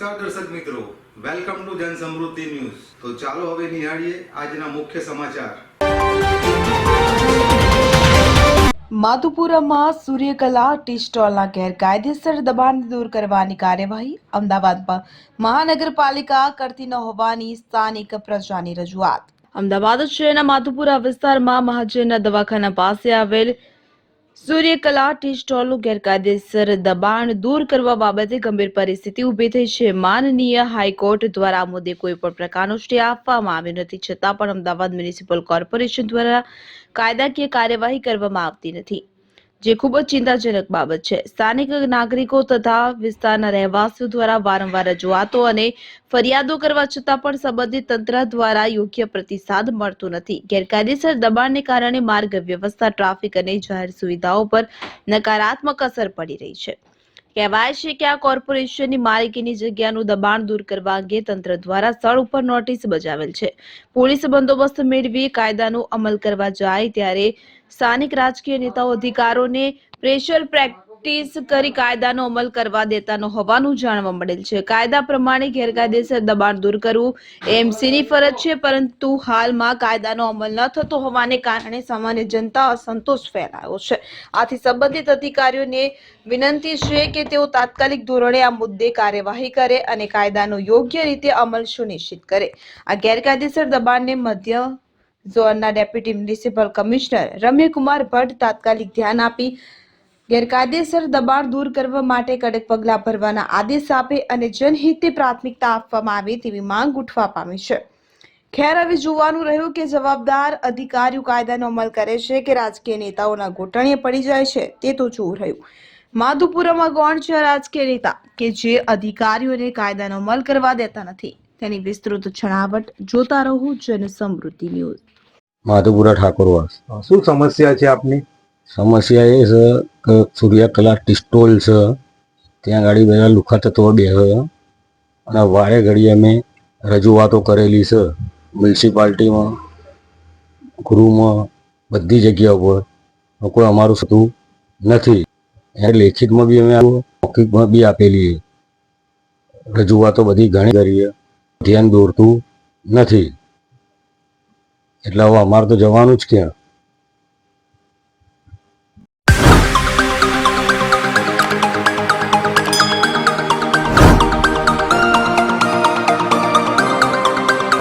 નમસ્કાર દર્શક મિત્રો, વેલકમ ટુ જન સમૃદ્ધિ ન્યૂઝ। તો ચાલો હવે નિહાળીએ આજના મુખ્ય સમાચાર। માધુપુરામાં સૂર્યકલા ટી સ્ટોલના ગેરકાયદેસર દબાણ દૂર કરવાની કાર્યવાહી અમદાવાદમાં મહાનગરપાલિકા કરતી ન હોવાની સ્થાનિક પ્રજાની રજૂઆત। અમદાવાદ શહેરના માધુપુરા વિસ્તારમાં મહાજનના દવાખાના પાસે આવેલ સૂર્યકલા ટી સ્ટોલનું ગેરકાયદેસર દબાણ દૂર કરવા બાબતે ગંભીર પરિસ્થિતિ ઊભી થઈ છે। માનનીય હાઈકોર્ટ દ્વારા આ મુદ્દે કોઈ પણ પ્રકારનો સ્ટે આપવામાં આવ્યો નથી, છતાં પણ અમદાવાદ મ્યુનિસિપલ કોર્પોરેશન દ્વારા કાયદાકીય કાર્યવાહી કરવામાં આવતી નથી, જે ખૂબ જ ચિંતાજનક બાબત છે। સ્થાનિક નાગરિકો તથા વિસ્તારના રહેવાસીઓ દ્વારા વારંવાર રજૂઆતો અને ફરિયાદો કરવા છતાં પણ સંબંધિત તંત્ર દ્વારા યોગ્ય પ્રતિસાદ મળતો નથી। ગેરકાયદેસર દબાણને કારણે માર્ગ વ્યવસ્થા, ટ્રાફિક અને જાહેર સુવિધાઓ પર નકારાત્મક અસર પડી રહી છે। કહેવાય છે કે આ કોર્પોરેશનની માલિકીની જગ્યાનું દબાણ દૂર કરવા અંગે તંત્ર દ્વારા સ્થળ ઉપર નોટિસ બજાવેલ છે। પોલીસ બંદોબસ્ત મેળવી કાયદાનો અમલ કરવા જાય ત્યારે સ્થાનિક રાજકીય નેતાઓ અધિકારોને પ્રેશર પ્રેક્ટિસ કરી કાયદાનો અમલ કરવા દેતા ન હોવાનું જાણવા મળેલ છે। કાયદા પ્રમાણે ગેરકાયદેસર દબાણ દૂર કરવું એ એમસીની ફરજ છે, પરંતુ હાલમાં કાયદાનો અમલ ન થતો હોવાને કારણે સામાન્ય જનતા અસંતોષ ફેલાયો છે। આથી સંબંધિત અધિકારીઓને વિનંતી છે કે તેઓ તાત્કાલિક ધોરણે આ મુદ્દે કાર્યવાહી કરે અને કાયદાનો યોગ્ય રીતે અમલ સુનિશ્ચિત કરે। આ ગેરકાયદેસર દબાણને મધ્ય ઝોનના ડેપ્યુટી મ્યુનિસિપલ કમિશનર રમ્યકુમાર ભટ્ટ તાત્કાલિક ધ્યાન આપી ગેરકાયદેસર દબાણ દૂર કરવા માટે કડક પગલાં ભરવાના આદેશ આપે અને જનહિતને પ્રાથમિકતા આપવામાં આવે તેવી માંગ ઉઠવા પામી છે। ખેર હવે જોવાનું રહ્યું કે જવાબદાર અધિકારીઓ કાયદાનો અમલ કરે છે કે રાજકીય નેતાઓના ઘોટણીએ પડી જાય છે, તે તો જોવું રહ્યું। માધુપુરામાં કોણ છે રાજકીય નેતા કે જે અધિકારીઓને કાયદાનો અમલ કરવા દેતા નથી, તેની વિસ્તૃત છણાવટ જોતા રહો જન સમૃદ્ધિ ન્યૂઝ। માધુપુરા ઠાકોરવાસ। શું સમસ્યા છે આપની? સમસ્યા એ છે કે સૂર્યકલા ટી સ્ટોલ છે, ત્યાં ગાડી બધા લુખા તત્વો બેસે અને વારે ઘડી અમે રજૂઆતો કરેલી છે મ્યુનિસિપાલિટીમાં, ગૃહમાં, બધી જગ્યા ઉપર કોઈ અમારું થતું નથી। એ લેખિતમાં બી અમે મૌખિકમાં બી આપેલી રજૂઆતો બધી ઘણી કરીએ, ધ્યાન દોરતું નથી, એટલે હવે અમારે તો જવાનું જ ક્યાં।